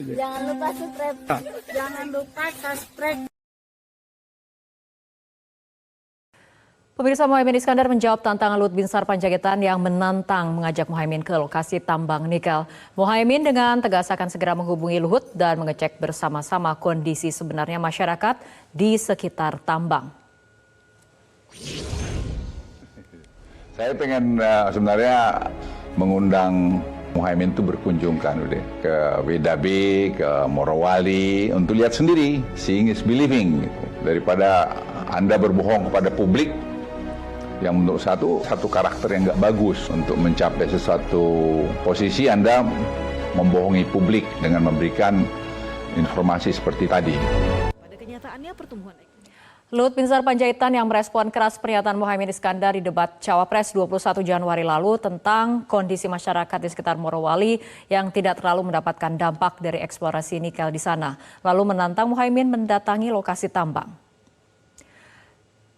Jangan lupa subscribe. Jangan lupa subscribe. Pemirsa, Muhaimin Iskandar menjawab tantangan Luhut Binsar Panjaitan yang menantang mengajak Muhaimin ke lokasi tambang nikel. Muhaimin dengan tegas akan segera menghubungi Luhut dan mengecek bersama-sama kondisi sebenarnya masyarakat di sekitar tambang. Saya pengen sebenarnya mengundang Muhaimin itu berkunjung kan ke WDB, ke Morowali untuk lihat sendiri, seeing is believing, gitu. Daripada Anda berbohong kepada publik yang menurut satu karakter yang nggak bagus untuk mencapai sesuatu posisi. Anda membohongi publik dengan memberikan informasi seperti tadi. Pada kenyataannya pertumbuhan Luhut Binsar Panjaitan yang merespon keras pernyataan Muhaimin Iskandar di debat Cawapres 21 Januari lalu tentang kondisi masyarakat di sekitar Morowali yang tidak terlalu mendapatkan dampak dari eksplorasi nikel di sana. Lalu menantang Muhaimin mendatangi lokasi tambang.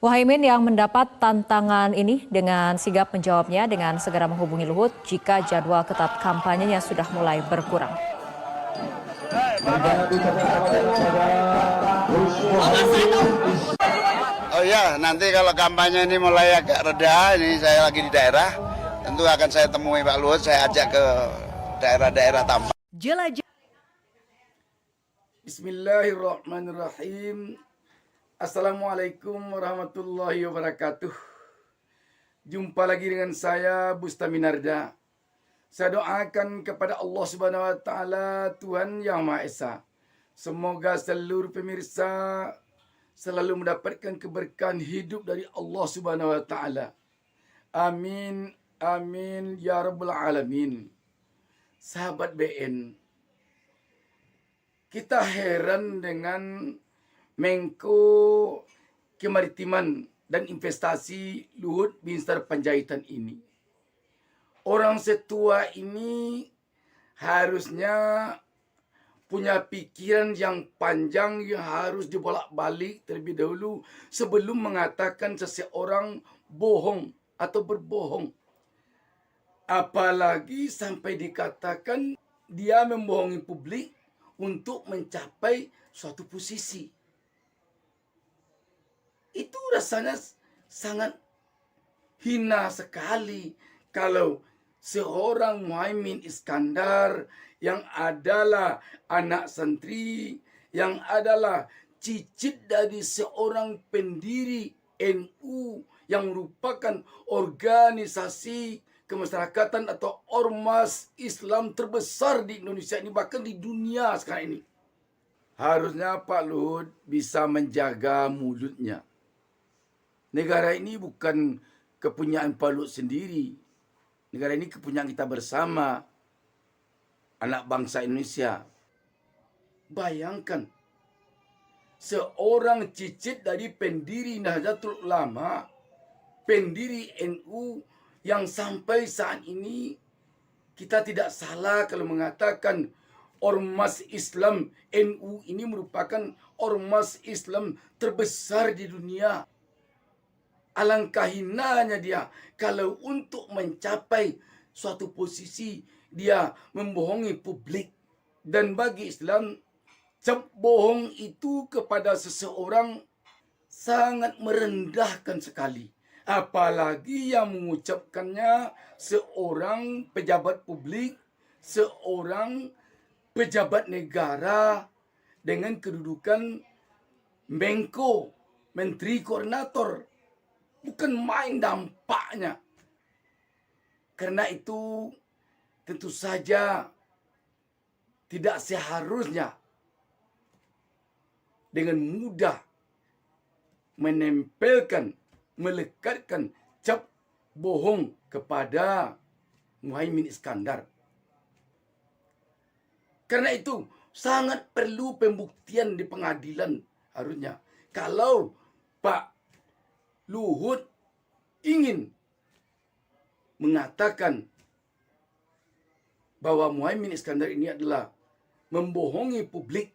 Muhaimin yang mendapat tantangan ini dengan sigap menjawabnya dengan segera menghubungi Luhut jika jadwal ketat kampanyenya sudah mulai berkurang. Oh iya, nanti kalau kampanye ini mulai agak reda, ini saya lagi di daerah, tentu akan saya temui Pak Luhut, saya ajak ke daerah-daerah tambang. jelajah. Bismillahirrahmanirrahim. Assalamualaikum warahmatullahi wabarakatuh. Jumpa lagi dengan saya Bustami Narda. Saya doakan kepada Allah Subhanahu wa taala, Tuhan Yang Maha Esa. Semoga seluruh pemirsa selalu mendapatkan keberkahan hidup dari Allah Subhanahu wa taala. Amin amin ya rabbal alamin. Sahabat BN, kita heran dengan Menko Kemaritiman dan Investasi Luhut Binsar Panjaitan ini. Orang setua ini harusnya punya pikiran yang panjang yang harus dibolak-balik terlebih dahulu sebelum mengatakan seseorang bohong atau berbohong. Apalagi sampai dikatakan dia membohongi publik untuk mencapai suatu posisi. Itu rasanya sangat hina sekali kalau seorang Muhaimin Iskandar yang adalah anak santri, yang adalah cicit dari seorang pendiri NU yang merupakan organisasi kemasyarakatan atau ormas Islam terbesar di Indonesia ini, bahkan di dunia sekarang ini. Harusnya Pak Luhut bisa menjaga mulutnya. Negara ini bukan kepunyaan Pak Luhut sendiri. Negara ini kepunyaan kita bersama, anak bangsa Indonesia. Bayangkan, seorang cicit dari pendiri Nahdlatul Ulama, pendiri NU, yang sampai saat ini kita tidak salah kalau mengatakan ormas Islam NU ini merupakan ormas Islam terbesar di dunia. Alangkah hinanya dia kalau untuk mencapai suatu posisi dia membohongi publik. Dan bagi Islam, cap bohong itu kepada seseorang sangat merendahkan sekali. Apalagi yang mengucapkannya seorang pejabat publik, seorang pejabat negara dengan kedudukan Menko, Menteri Koordinator. Bukan main dampaknya. Karena itu tentu saja tidak seharusnya dengan mudah menempelkan, melekatkan cap bohong kepada Muhaimin Iskandar. Karena itu sangat perlu pembuktian di pengadilan harusnya. Kalau Pak Luhut ingin mengatakan bahwa Muhaimin Iskandar ini adalah membohongi publik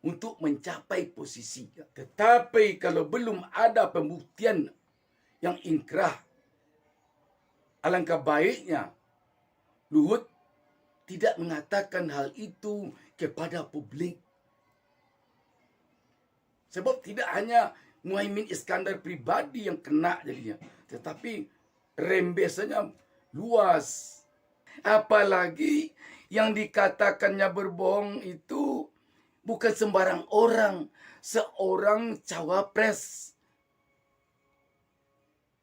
untuk mencapai posisi. Tetapi kalau belum ada pembuktian yang inkrah, alangkah baiknya Luhut tidak mengatakan hal itu kepada publik. Sebab tidak hanya Muhaimin Iskandar pribadi yang kena jadinya, tetapi rembesannya luas. Apalagi yang dikatakannya berbohong itu bukan sembarang orang, seorang cawapres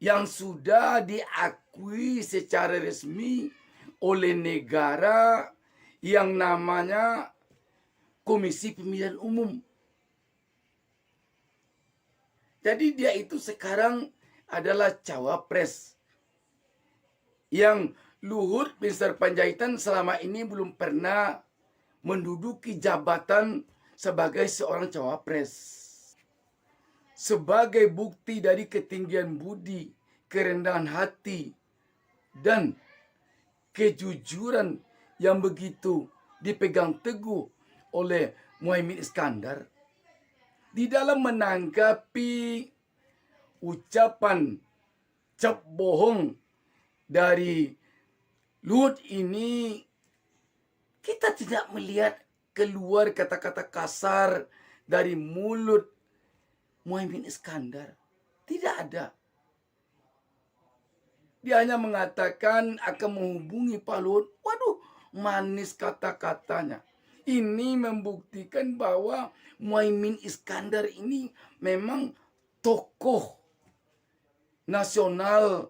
yang sudah diakui secara resmi oleh negara yang namanya Komisi Pemilihan Umum. Jadi dia itu sekarang adalah cawapres yang Luhut bin Sarpanjaitan selama ini belum pernah menduduki jabatan sebagai seorang cawapres. Sebagai bukti dari ketinggian budi, kerendahan hati, dan kejujuran yang begitu dipegang teguh oleh Muhaimin Iskandar, di dalam menanggapi ucapan cap bohong dari Luhut ini, kita tidak melihat keluar kata-kata kasar dari mulut Muhaimin Iskandar. Tidak ada. Dia hanya mengatakan akan menghubungi Pak Luhut. Waduh, manis kata-katanya. Ini membuktikan bahwa Muhaimin Iskandar ini memang tokoh nasional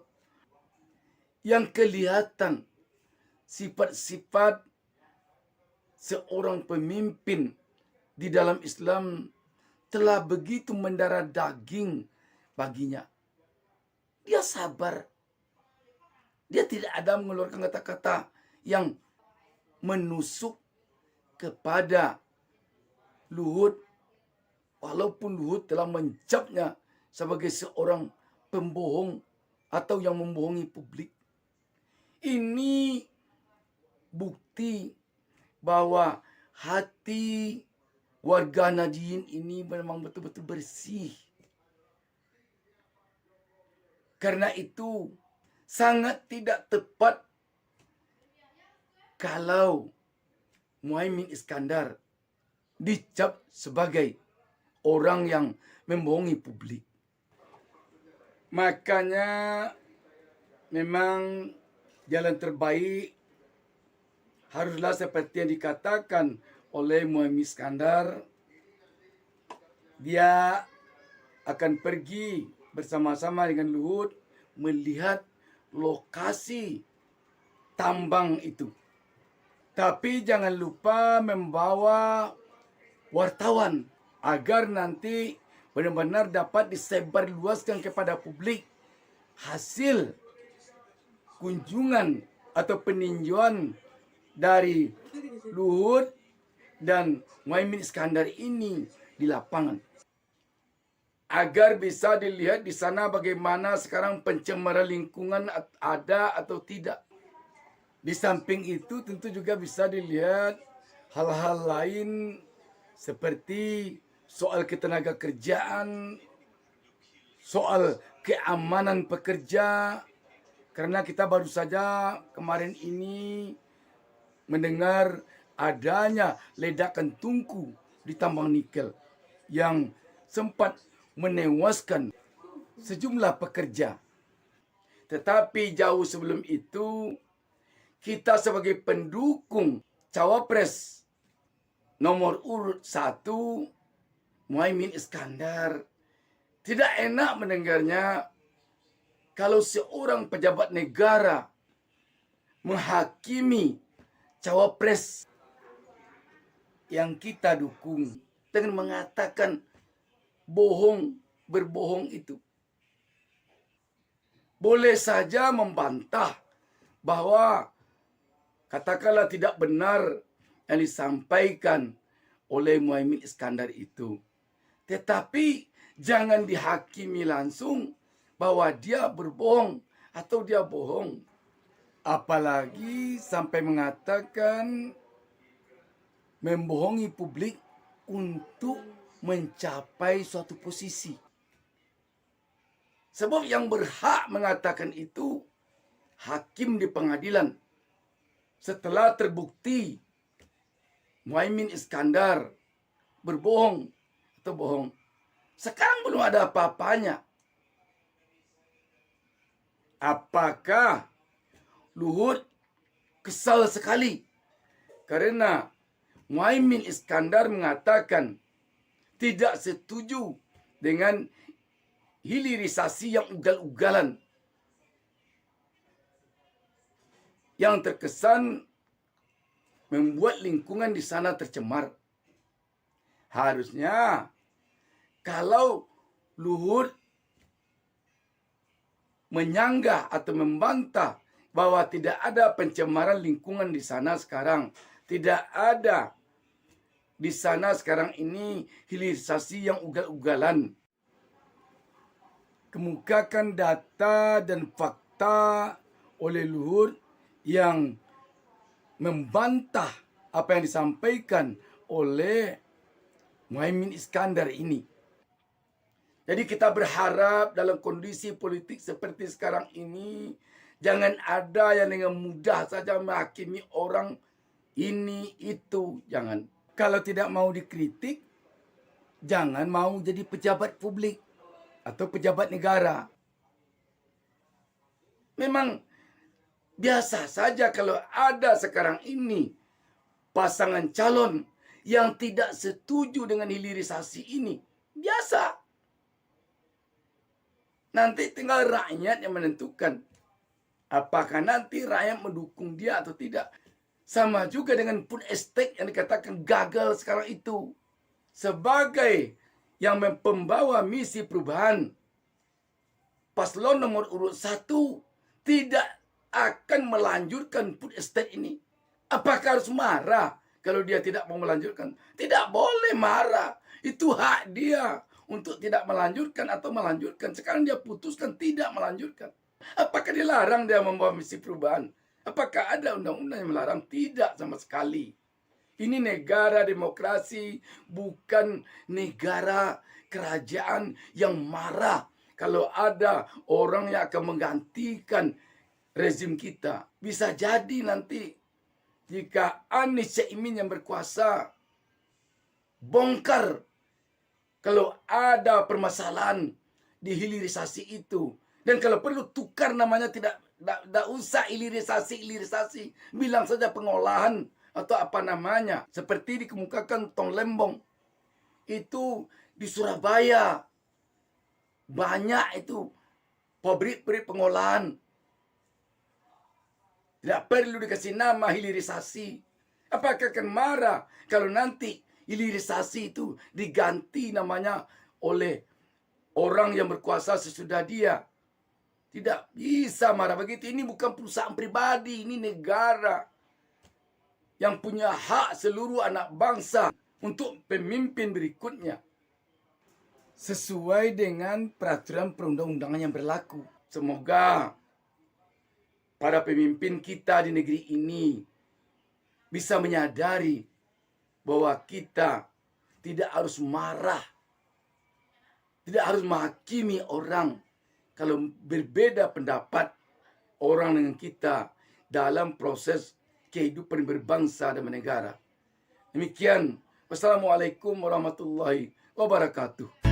yang kelihatan sifat-sifat seorang pemimpin di dalam Islam telah begitu mendarah daging baginya. Dia sabar. Dia tidak ada mengeluarkan kata-kata yang menusuk kepada Luhut, walaupun Luhut telah mencapnya sebagai seorang pembohong atau yang membohongi publik. Ini bukti bahwa hati warga Nahdien ini memang betul-betul bersih. Karena itu sangat tidak tepat kalau Muhaimin Iskandar dicap sebagai orang yang membohongi publik. Makanya memang jalan terbaik haruslah seperti yang dikatakan oleh Muhaimin Iskandar. Dia akan pergi bersama-sama dengan Luhut melihat lokasi tambang itu. Tapi jangan lupa membawa wartawan agar nanti benar-benar dapat disebarluaskan kepada publik hasil kunjungan atau peninjauan dari Luhut dan Muhaimin Iskandar ini di lapangan. Agar bisa dilihat di sana bagaimana sekarang pencemaran lingkungan ada atau tidak. Di samping itu tentu juga bisa dilihat hal-hal lain seperti soal ketenaga kerjaan, soal keamanan pekerja. Karena kita baru saja kemarin ini mendengar adanya ledakan tungku di tambang nikel yang sempat menewaskan sejumlah pekerja. Tetapi jauh sebelum itu, kita sebagai pendukung cawapres nomor urut 1, Muhaimin Iskandar, tidak enak mendengarnya kalau seorang pejabat negara menghakimi cawapres yang kita dukung dengan mengatakan berbohong itu. Boleh saja membantah bahwa katakanlah tidak benar yang disampaikan oleh Muhaimin Iskandar itu. Tetapi jangan dihakimi langsung bahwa dia berbohong atau dia bohong. Apalagi sampai mengatakan membohongi publik untuk mencapai suatu posisi. Sebab yang berhak mengatakan itu hakim di pengadilan. Setelah terbukti Muhaimin Iskandar berbohong atau bohong. Sekarang belum ada apa-apanya. Apakah Luhut kesal sekali karena Muhaimin Iskandar mengatakan tidak setuju dengan hilirisasi yang ugal-ugalan yang terkesan membuat lingkungan di sana tercemar. Harusnya kalau Luhut menyanggah atau membantah bahwa tidak ada pencemaran lingkungan di sana sekarang, tidak ada di sana sekarang ini hilirisasi yang ugal-ugalan. Kemukakan data dan fakta oleh Luhut yang membantah apa yang disampaikan oleh Muhaimin Iskandar ini. Jadi kita berharap dalam kondisi politik seperti sekarang ini, jangan ada yang dengan mudah saja menghakimi orang ini, itu. Jangan. Kalau tidak mau dikritik, jangan mau jadi pejabat publik atau pejabat negara. Memang biasa saja kalau ada sekarang ini pasangan calon yang tidak setuju dengan hilirisasi ini. Biasa. Nanti tinggal rakyat yang menentukan apakah nanti rakyat mendukung dia atau tidak. Sama juga dengan food estate yang dikatakan gagal sekarang itu. Sebagai yang pembawa misi perubahan, paslon nomor urut 1 tidak akan melanjutkan food estate ini. Apakah harus marah kalau dia tidak mau melanjutkan? Tidak boleh marah. Itu hak dia untuk tidak melanjutkan atau melanjutkan. Sekarang dia putuskan tidak melanjutkan. Apakah dilarang dia membawa misi perubahan? Apakah ada undang-undang yang melarang? Tidak sama sekali. Ini negara demokrasi, bukan negara kerajaan yang marah kalau ada orang yang akan menggantikan rezim kita. Bisa jadi nanti jika Anies Caimin yang berkuasa, bongkar kalau ada permasalahan di hilirisasi itu. Dan kalau perlu tukar namanya, tidak usah hilirisasi. Bilang saja pengolahan atau apa namanya. Seperti dikemukakan Tong Lembong. Itu di Surabaya. Banyak itu pabrik-pabrik pengolahan. Tidak perlu dikasih nama hilirisasi. Apakah akan marah kalau nanti hilirisasi itu diganti namanya oleh orang yang berkuasa sesudah dia? Tidak bisa marah begitu. Ini bukan perusahaan pribadi, ini negara yang punya hak seluruh anak bangsa untuk pemimpin berikutnya. Sesuai dengan peraturan perundang-undangan yang berlaku. Semoga para pemimpin kita di negeri ini bisa menyadari bahwa kita tidak harus marah, tidak harus menghakimi orang kalau berbeda pendapat orang dengan kita dalam proses kehidupan berbangsa dan bernegara. Demikian. Wassalamualaikum warahmatullahi wabarakatuh.